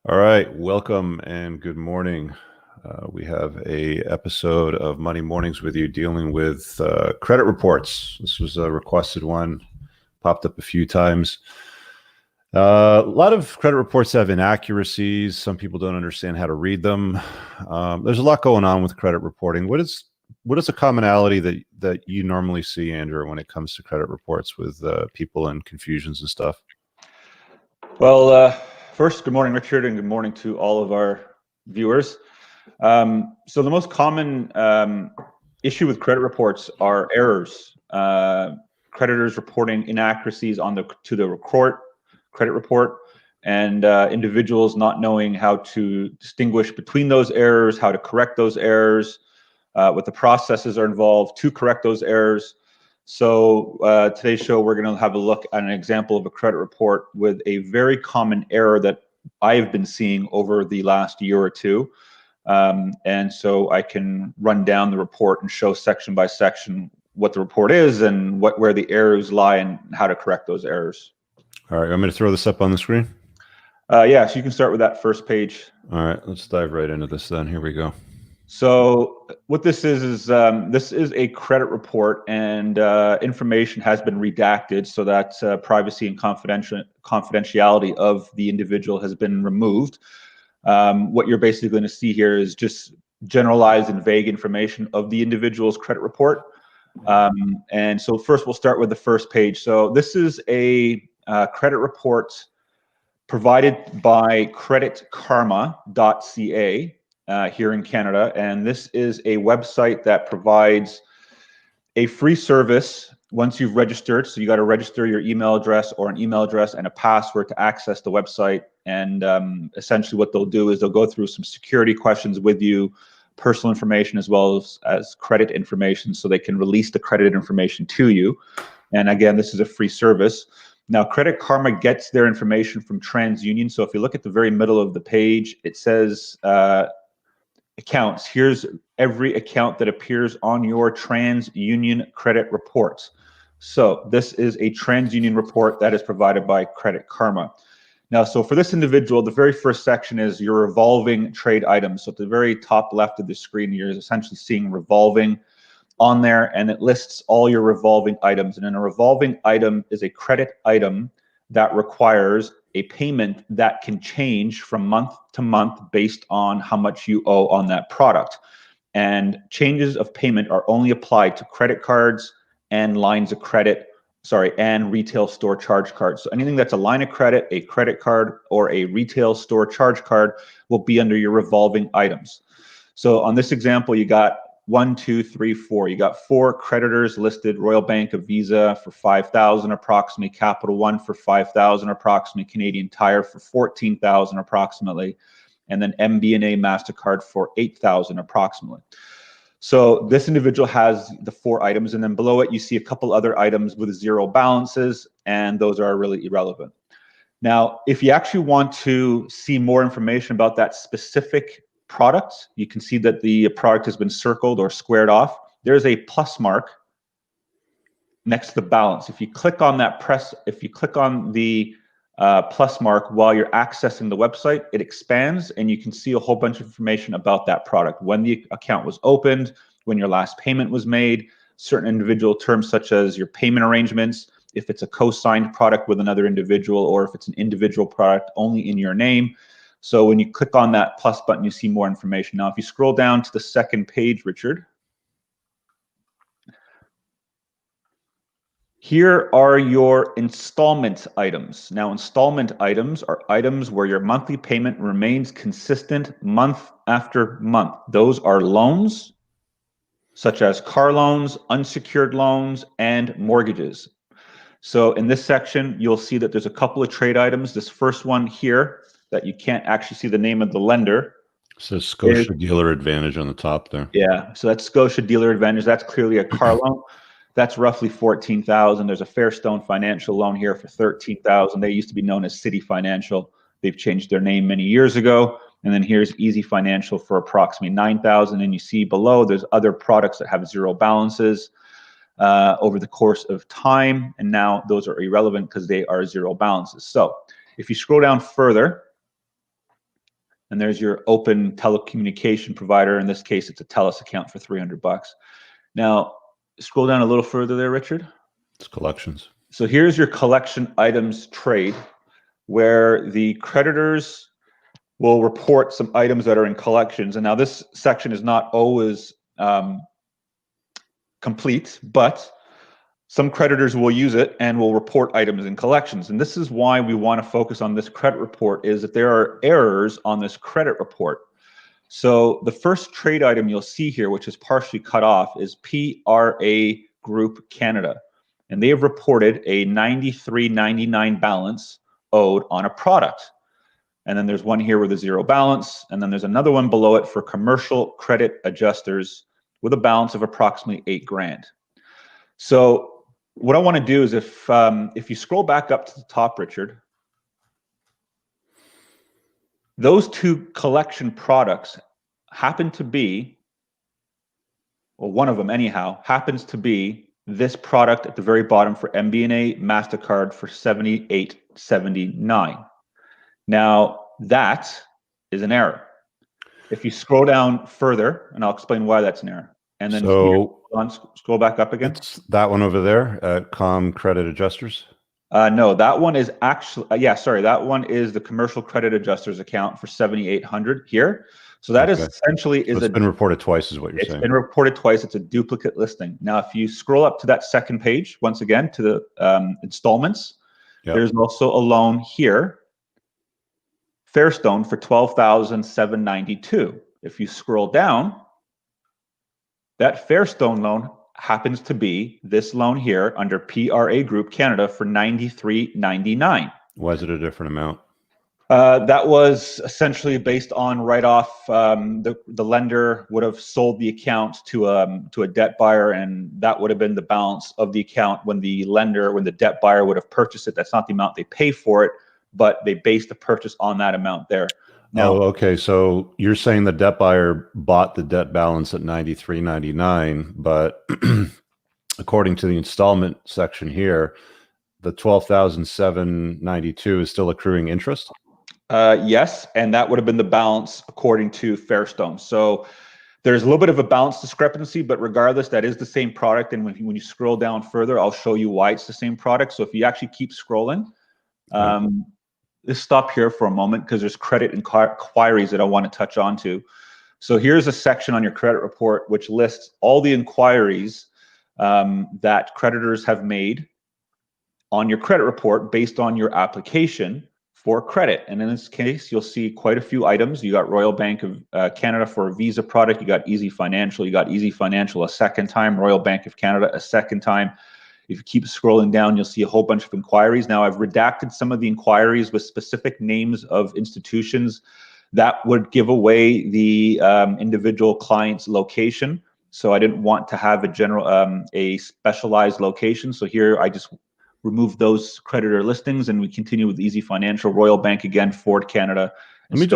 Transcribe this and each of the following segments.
All right, welcome and good morning. We have a episode of Money Mornings with you dealing with credit reports. This was a requested one, popped up a few times. A lot of credit reports have inaccuracies. Some people don't understand how to read them. There's a lot going on with credit reporting. What is a commonality that you normally see, Andrew, when it comes to credit reports with people and confusions and stuff? Well, first, good morning, Richard, and good morning to all of our viewers. So the most common issue with credit reports are errors. Creditors reporting inaccuracies to the credit report, and individuals not knowing how to distinguish between those errors, how to correct those errors, what the processes are involved to correct those errors. So today's show, we're going to have a look at an example of a credit report with a very common error that I've been seeing over the last year or two. And so I can run down the report and show section by section what the report is and where the errors lie and how to correct those errors. All right, I'm going to throw this up on the screen. Yeah, so you can start with that first page. All right, let's dive right into this then. Here we go. So what this is this is a credit report, and information has been redacted so that privacy and confidentiality of the individual has been removed. What you're basically going to see here is just generalized and vague information of the individual's credit report. And so first we'll start with the first page. So this is a credit report provided by creditkarma.ca. Here in Canada, and this is a website that provides a free service once you've registered. So you got to register your email address or an email address and a password to access the website. And essentially what they'll do is they'll go through some security questions with you, personal information as well as credit information, so they can release the credit information to you. And again, this is a free service. Now, Credit Karma gets their information from TransUnion. So if you look at the very middle of the page, it says accounts. Here's every account that appears on your TransUnion credit reports. So this is a TransUnion report that is provided by Credit Karma. Now, so for this individual, the very first section is your revolving trade items. So at the very top left of the screen, you're essentially seeing revolving on there, and it lists all your revolving items. And then a revolving item is a credit item that requires a payment that can change from month to month based on how much you owe on that product. And changes of payment are only applied to credit cards and lines of credit, and retail store charge cards. So anything that's a line of credit, a credit card, or a retail store charge card will be under your revolving items. So on this example, you got 1, 2, 3, 4. You got 4 creditors listed: Royal Bank of Visa for $5,000 approximately, Capital One for $5,000 approximately, Canadian Tire for $14,000 approximately, and then MBNA MasterCard for $8,000 approximately. So this individual has the 4 items, and then below it you see a couple other items with 0 balances, and those are really irrelevant. Now, if you actually want to see more information about that specific product, you can see that the product has been circled or squared off. There's a plus mark next to the balance. If you click on that plus mark while you're accessing the website, it expands and you can see a whole bunch of information about that product: when the account was opened, when your last payment was made, certain individual terms such as your payment arrangements, if it's a co-signed product with another individual, or if it's an individual product only in your name. So when you click on that plus button, you see more information. Now, if you scroll down to the second page, Richard, here are your installment items. Now, installment items are items where your monthly payment remains consistent month after month. Those are loans, such as car loans, unsecured loans, and mortgages. So in this section, you'll see that there's a couple of trade items. This first one here, that you can't actually see the name of the lender. So Scotia Dealer Advantage on the top there. Yeah, so that's Scotia Dealer Advantage. That's clearly a car loan. That's roughly $14,000. There's a Fairstone Financial loan here for $13,000. They used to be known as City Financial. They've changed their name many years ago. And then here's Easy Financial for approximately $9,000. And you see below, there's other products that have 0 balances over the course of time. And now those are irrelevant because they are 0 balances. So if you scroll down further, and there's your open telecommunication provider. In this case, it's a TELUS account for $300. Now, scroll down a little further there, Richard. It's collections. So here's your collection items trade, where the creditors will report some items that are in collections. And now this section is not always complete, but some creditors will use it and will report items in collections. And this is why we want to focus on this credit report, is that there are errors on this credit report. So the first trade item you'll see here, which is partially cut off, is PRA Group Canada. And they have reported a $93.99 balance owed on a product. And then there's one here with a zero balance. And then there's another one below it for commercial credit adjusters with a balance of approximately $8,000. So what I want to do is if you scroll back up to the top, Richard, those two collection products happen to be, well, one of them anyhow, happens to be this product at the very bottom for MBNA MasterCard for $78.79. Now, that is an error. If you scroll down further, and I'll explain why that's an error. And then so scroll back up again. It's that one over there at Com Credit Adjusters. No, that one is actually, that one is the commercial credit adjusters account for $7,800 here. So that is essentially it's been reported twice, is what you're saying. It's been reported twice. It's a duplicate listing. Now, if you scroll up to that second page, once again, to the installments, there's also a loan here, Fairstone, for $12,792. If you scroll down, that Fairstone loan happens to be this loan here under PRA Group Canada for $93.99. Why is it a different amount? That was essentially based on write-off. The lender would have sold the account to a debt buyer, and that would have been the balance of the account when the debt buyer would have purchased it. That's not the amount they pay for it, but they based the purchase on that amount there. Now, okay. So you're saying the debt buyer bought the debt balance at $93.99, but according to the installment section here, the $12,792 is still accruing interest? Yes, and that would have been the balance according to Fairstone. So there's a little bit of a balance discrepancy, but regardless, that is the same product. And when you scroll down further, I'll show you why it's the same product. So if you actually keep scrolling, let's stop here for a moment because there's credit inquiries that I want to touch on to. So here's a section on your credit report which lists all the inquiries that creditors have made on your credit report based on your application for credit. And in this case, you'll see quite a few items. You got Royal Bank of Canada for a Visa product. You got Easy Financial. You got Easy Financial a second time. Royal Bank of Canada a second time. If you keep scrolling down, you'll see a whole bunch of inquiries. Now, I've redacted some of the inquiries with specific names of institutions that would give away the individual client's location. So I didn't want to have a specialized location. So here I just remove those creditor listings, and we continue with Easy Financial, Royal Bank again, Ford Canada. Let me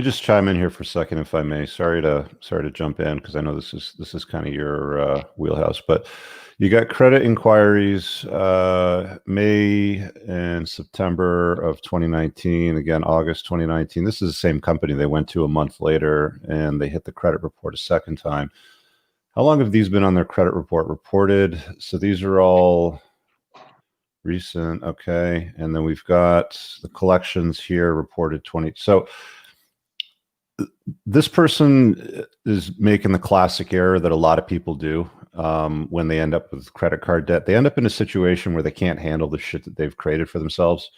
just chime in here for a second, if I may. Sorry to jump in because I know this is kind of your wheelhouse, but you got credit inquiries May and September of 2019. Again, August 2019. This is the same company they went to a month later, and they hit the credit report a second time. How long have these been on their credit report reported? So these are all recent. Okay. And then we've got the collections here reported 20. So this person is making the classic error that a lot of people do when they end up with credit card debt. They end up in a situation where they can't handle the shit that they've created for themselves.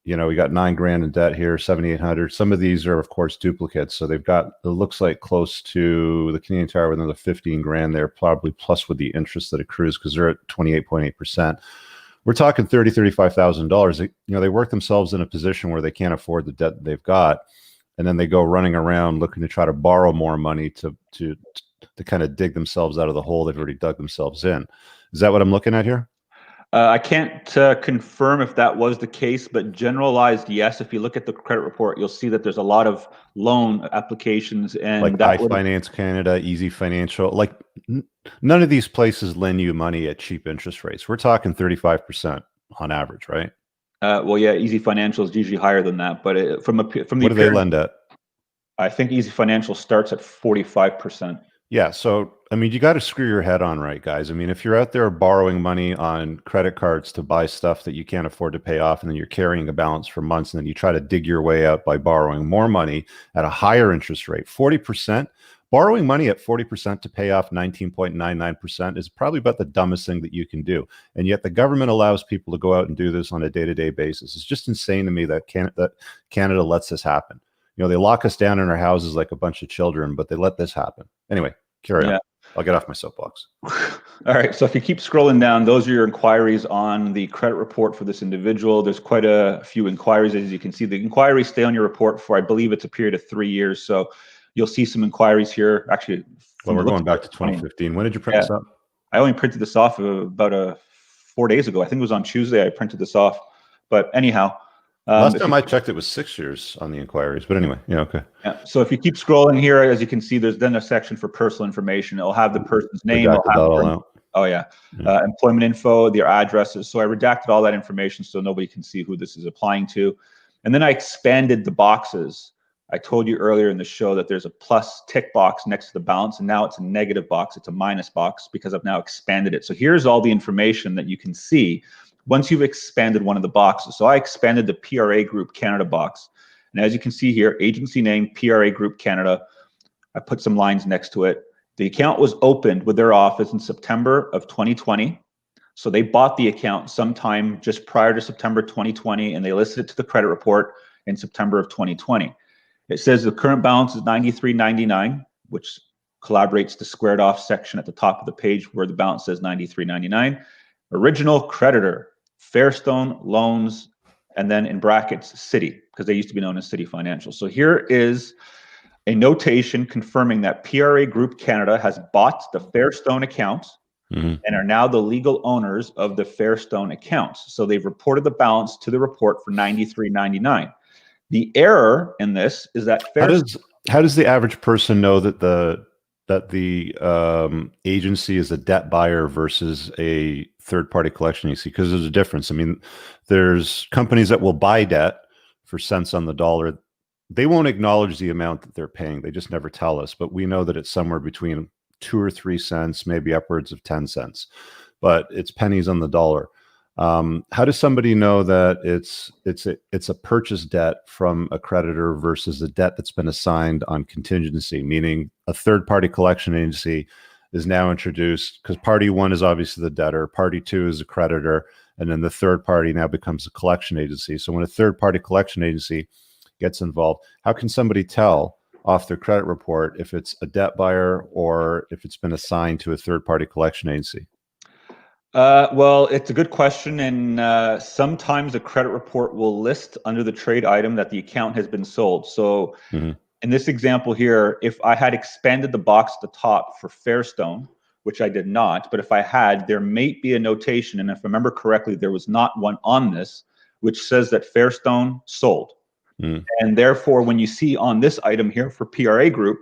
We got $9,000 in debt here, $7,800. Some of these are, of course, duplicates. So they've got, it looks like close to the Canadian Tire with another $15,000 there, probably plus with the interest that accrues because they're at 28.8%. We're talking $35,000. They work themselves in a position where they can't afford the debt that they've got, and then they go running around looking to try to borrow more money to kind of dig themselves out of the hole they've already dug themselves in. Is that what I'm looking at here? I can't confirm if that was the case, but generalized, yes. If you look at the credit report, you'll see that there's a lot of loan applications, and like iFinance Canada, Easy Financial. Like none of these places lend you money at cheap interest rates. We're talking 35% on average, right? Well, yeah, Easy Financial is usually higher than that, but from the What do they lend at? I think Easy Financial starts at 45%. Yeah. So, I mean, you got to screw your head on, right, guys? I mean, if you're out there borrowing money on credit cards to buy stuff that you can't afford to pay off, and then you're carrying a balance for months, and then you try to dig your way out by borrowing more money at a higher interest rate, 40%, borrowing money at 40% to pay off 19.99% is probably about the dumbest thing that you can do. And yet the government allows people to go out and do this on a day-to-day basis. It's just insane to me that Canada lets this happen. You know, they lock us down in our houses like a bunch of children, but they let this happen. Anyway, carry on. I'll get off my soapbox. All right. So if you keep scrolling down, those are your inquiries on the credit report for this individual. There's quite a few inquiries. As you can see, the inquiries stay on your report for, I believe it's a period of 3 years. So you'll see some inquiries here. Actually, well, we're going back to 2015. When did you print this up? I only printed this off about 4 days ago. I think it was on Tuesday I printed this off. But anyhow, last time I checked, it was 6 years on the inquiries. But anyway, yeah, okay. Yeah. So if you keep scrolling here, as you can see, there's then a section for personal information. It'll have the person's name. Employment info, their addresses. So I redacted all that information so nobody can see who this is applying to. And then I expanded the boxes. I told you earlier in the show that there's a plus tick box next to the balance, and now it's a negative box. It's a minus box because I've now expanded it. So here's all the information that you can see once you've expanded one of the boxes. So I expanded the PRA Group Canada box. And as you can see here, agency name, PRA Group Canada. I put some lines next to it. The account was opened with their office in September of 2020. So they bought the account sometime just prior to September 2020, and they listed it to the credit report in September of 2020. It says the current balance is $93.99, which collaborates the squared off section at the top of the page where the balance says $93.99. Original creditor, Fairstone Loans, and then in brackets, Citi, because they used to be known as Citi Financial. So here is a notation confirming that PRA Group Canada has bought the Fairstone account and are now the legal owners of the Fairstone accounts. So they've reported the balance to the report for $93.99. The error in this is that how does the average person know that the agency is a debt buyer versus a third-party collection agency? Because there's a difference. I mean, there's companies that will buy debt for cents on the dollar. They won't acknowledge the amount that they're paying. They just never tell us. But we know that it's somewhere between 2 or 3 cents, maybe upwards of 10 cents. But it's pennies on the dollar. How does somebody know that it's a purchase debt from a creditor versus a debt that's been assigned on contingency, meaning a third-party collection agency is now introduced because party one is obviously the debtor, party two is a creditor, and then the third party now becomes a collection agency. So when a third-party collection agency gets involved, how can somebody tell off their credit report if it's a debt buyer or if it's been assigned to a third-party collection agency? Well, it's a good question, and sometimes the credit report will list under the trade item that the account has been sold. So in this example here, if I had expanded the box at the top for Fairstone, which I did not, but if I had, there may be a notation, and if I remember correctly, there was not one on this, which says that Fairstone sold. And therefore, when you see on this item here for PRA Group,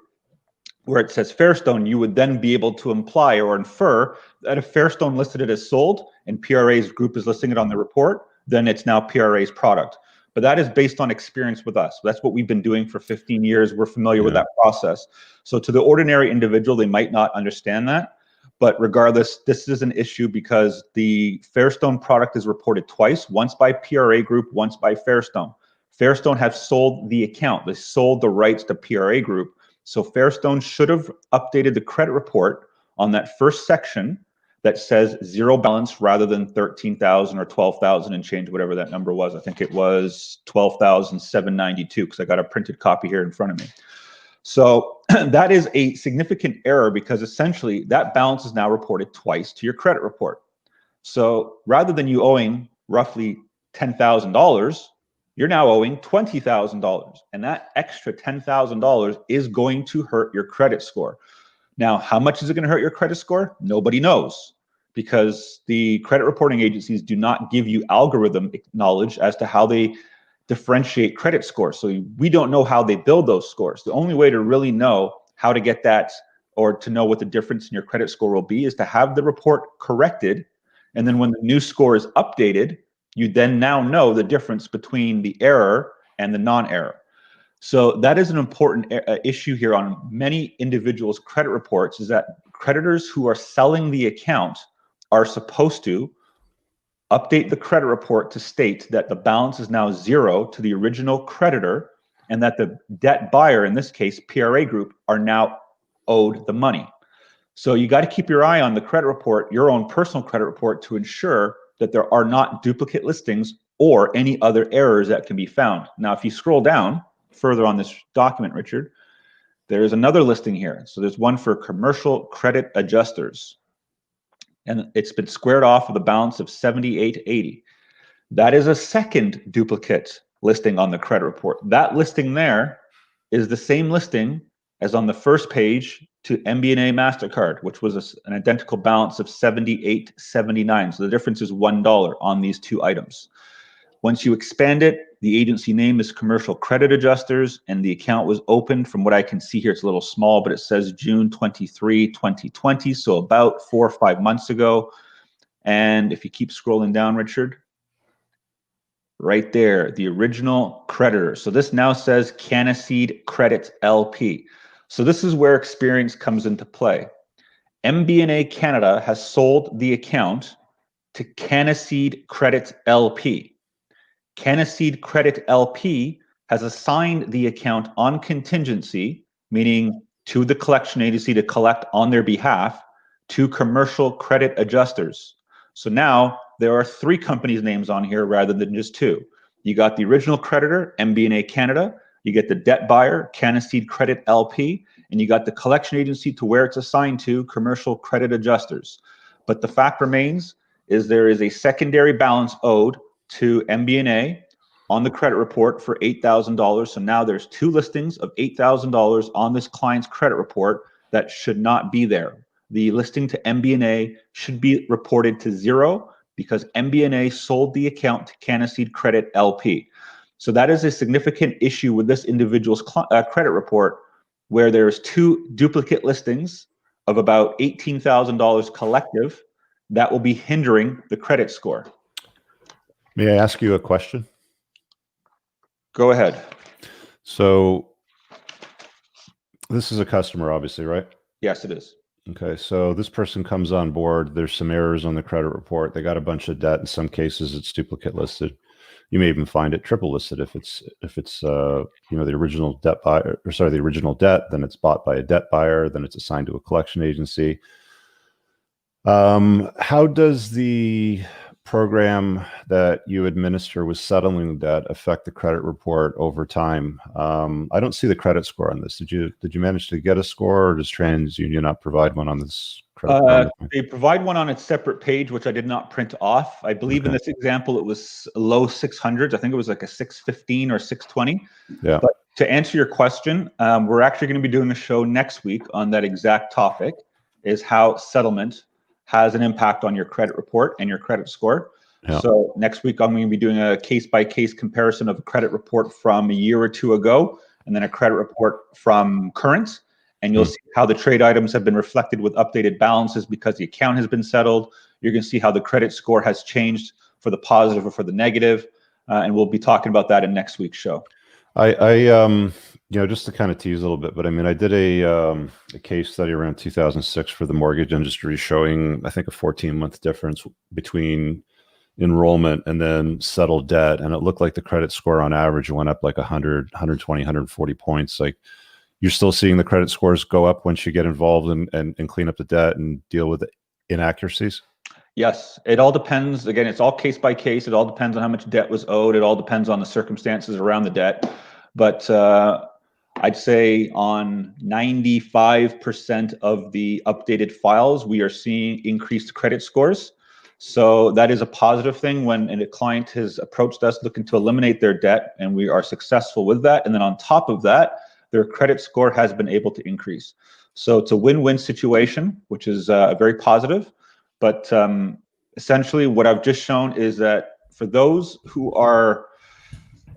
where it says Fairstone, you would then be able to imply or infer that if Fairstone listed it as sold and PRA's group is listing it on the report, then it's now PRA's product. But that is based on experience with us. That's what we've been doing for 15 years. We're familiar with that process. So to the ordinary individual, they might not understand that. But regardless, this is an issue because the Fairstone product is reported twice, once by PRA Group, once by Fairstone. Fairstone have sold the account. They sold the rights to PRA Group. So Fairstone should have updated the credit report on that first section that says zero balance rather than 13,000 or 12,000 and change, whatever that number was. I think it was 12,792 because I got a printed copy here in front of me. So that is a significant error because essentially that balance is now reported twice to your credit report. So rather than you owing roughly $10,000, you're now owing $20,000, and that extra $10,000 is going to hurt your credit score. Now, how much is it going to hurt your credit score? Nobody knows, because the credit reporting agencies do not give you algorithm knowledge as to how they differentiate credit scores. So we don't know how they build those scores. The only way to really know how to get that or to know what the difference in your credit score will be is to have the report corrected, and then when the new score is updated, you then now know the difference between the error and the non-error. So that is an important issue here on many individuals' credit reports, is that creditors who are selling the account are supposed to update the credit report to state that the balance is now zero to the original creditor and that the debt buyer, in this case, PRA Group, are now owed the money. So you got to keep your eye on the credit report, your own personal credit report, to ensure that there are not duplicate listings or any other errors that can be found. Now, if you scroll down further on this document, Richard, there's another listing here. So there's one for commercial credit adjusters, and it's been squared off with a balance of 78.80. That is a second duplicate listing on the credit report. That listing there is the same listing as on the first page to MBNA MasterCard, which was an identical balance of 78.79. So the difference is $1 on these two items. Once you expand it, the agency name is Commercial Credit Adjusters, and the account was opened, from what I can see here, it's a little small, but it says June 23, 2020, so about 4 or 5 months ago. And if you keep scrolling down, Richard, right there, the original creditor. So this now says Caniseed Credit LP. So this is where experience comes into play. MBNA Canada has sold the account to Caniseed Credit LP. Caniseed Credit LP has assigned the account on contingency, meaning to the collection agency to collect on their behalf, to Commercial Credit Adjusters. So now there are 3 companies' names on here rather than just 2. You got the original creditor, MBNA Canada, you get the debt buyer, Caniseed Credit LP, and you got the collection agency to where it's assigned to, Commercial Credit Adjusters. But the fact remains is there is a secondary balance owed to MBNA on the credit report for $8,000. So now there's 2 listings of $8,000 on this client's credit report that should not be there. The listing to MBNA should be reported to 0 because MBNA sold the account to Caniseed Credit LP. So that is a significant issue with this individual's credit report, where there's 2 duplicate listings of about $18,000 collective that will be hindering the credit score. May I ask you a question? Go ahead. So this is a customer, obviously, right? Yes, it is. Okay, so this person comes on board. There's some errors on the credit report. They got a bunch of debt. In some cases, it's duplicate listed. You may even find it triple listed if it's the original debt buyer, or sorry, the original debt. Then it's bought by a debt buyer. Then it's assigned to a collection agency. How does the program that you administer with settling the debt affect the credit report over time? I don't see the credit score on this. Did you manage to get a score, or does TransUnion not provide one on this credit? They provide one on its separate page, which I did not print off. I believe in this example, it was low 600s. I think it was like a 615 or 620. Yeah. But to answer your question, we're actually going to be doing a show next week on that exact topic, is how settlement has an impact on your credit report and your credit score. Yeah. So next week, I'm going to be doing a case-by-case comparison of a credit report from a year or 2 ago, and then a credit report from current. And you'll see how the trade items have been reflected with updated balances because the account has been settled. You're going to see how the credit score has changed for the positive or for the negative. And we'll be talking about that in next week's show. Just to kind of tease a little bit, but I mean, I did a case study around 2006 for the mortgage industry showing, I think, a 14-month difference between enrollment and then settled debt. And it looked like the credit score on average went up like 100, 120, 140 points. Like, you're still seeing the credit scores go up once you get involved and clean up the debt and deal with the inaccuracies? Yes, it all depends. Again, it's all case by case. It all depends on how much debt was owed. It all depends on the circumstances around the debt. But I'd say on 95% of the updated files, we are seeing increased credit scores. So that is a positive thing when a client has approached us looking to eliminate their debt, and we are successful with that. And then on top of that, their credit score has been able to increase. So it's a win-win situation, which is very positive. But essentially what I've just shown is that for those who are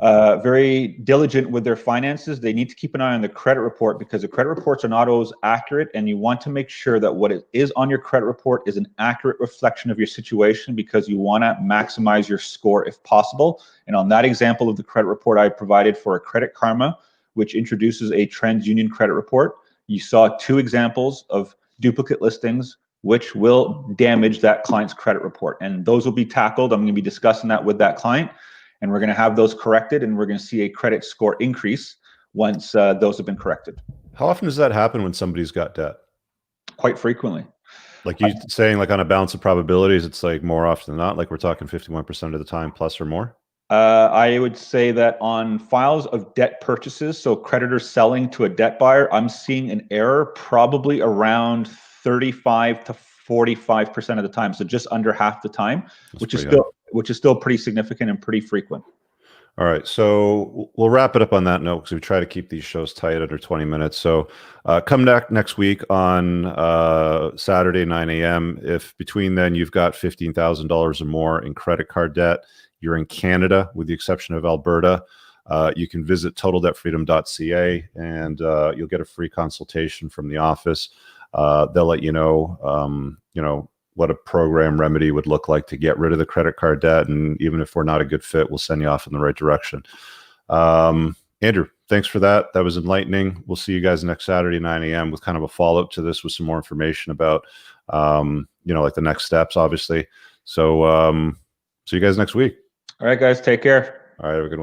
very diligent with their finances. They need to keep an eye on the credit report because the credit reports are not always accurate, and you want to make sure that what it is on your credit report is an accurate reflection of your situation because you want to maximize your score if possible. And on that example of the credit report I provided for a Credit Karma, which introduces a TransUnion credit report, you saw 2 examples of duplicate listings which will damage that client's credit report. And those will be tackled. I'm going to be discussing that with that client. And we're going to have those corrected, and we're going to see a credit score increase once those have been corrected. How often does that happen when somebody's got debt? Quite frequently. Like you saying, like on a balance of probabilities, it's like more often than not, like we're talking 51% of the time plus or more? I would say that on files of debt purchases, so creditors selling to a debt buyer, I'm seeing an error probably around 35 to 45% of the time. So just under half the time, which is still pretty significant and pretty frequent. All right, so we'll wrap it up on that note because we try to keep these shows tight under 20 minutes. So come back next week on Saturday, 9 a.m. If between then you've got $15,000 or more in credit card debt, you're in Canada, with the exception of Alberta, you can visit totaldebtfreedom.ca and you'll get a free consultation from the office. They'll let you know, what a program remedy would look like to get rid of the credit card debt. And even if we're not a good fit, we'll send you off in the right direction. Andrew, thanks for that. That was enlightening. We'll see you guys next Saturday, 9 a.m. with kind of a follow-up to this with some more information about, like the next steps, obviously. So see you guys next week. All right, guys, take care. All right, have a good one.